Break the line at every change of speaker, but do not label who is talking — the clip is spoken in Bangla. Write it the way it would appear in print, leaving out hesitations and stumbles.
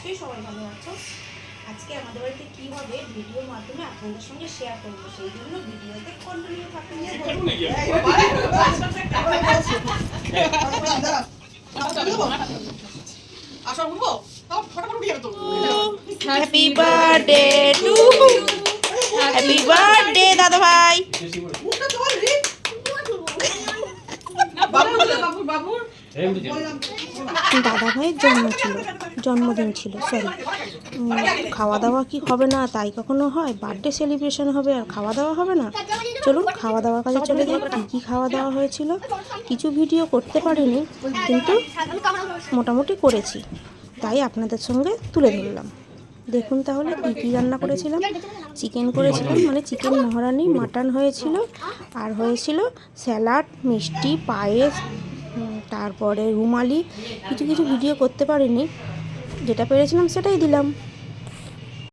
নিশ্চয়ই সবাই ভালো আছো। আজকে আমাদের বাড়িতে কী হবে ভিডিওর মাধ্যমে আপনাদের সঙ্গে শেয়ার করবো, সেই জন্য ভিডিওতে কন্টিনিউ থাকুন। Happy birthday to happy birthday দাদা ভাই। দাদা ভাইয়ের জন্মদিন ছিল সরি, খাওয়া দাওয়া কি হবে না তাই কখনো হয়? বার্থডে সেলিব্রেশন হবে আর খাওয়া দাওয়া হবে না? চলুন খাওয়া দাওয়ার কাজে চলে যাই। কী কী খাওয়া দাওয়া হয়েছিল কিছু ভিডিও করতে পারিনি, কিন্তু মোটামুটি করেছি, তাই আপনাদের সঙ্গে তুলে ধরলাম। দেখুন তাহলে কী কী রান্না করেছিলাম। চিকেন করেছিলাম, মানে চিকেন মহারানি, মাটন হয়েছিল, আর হয়েছিল স্যালাড, মিষ্টি, পায়েস, তারপরে রুমালি। কিছু কিছু ভিডিও করতে পারিনি, যেটা পেরেছিলাম সেটাই দিলাম।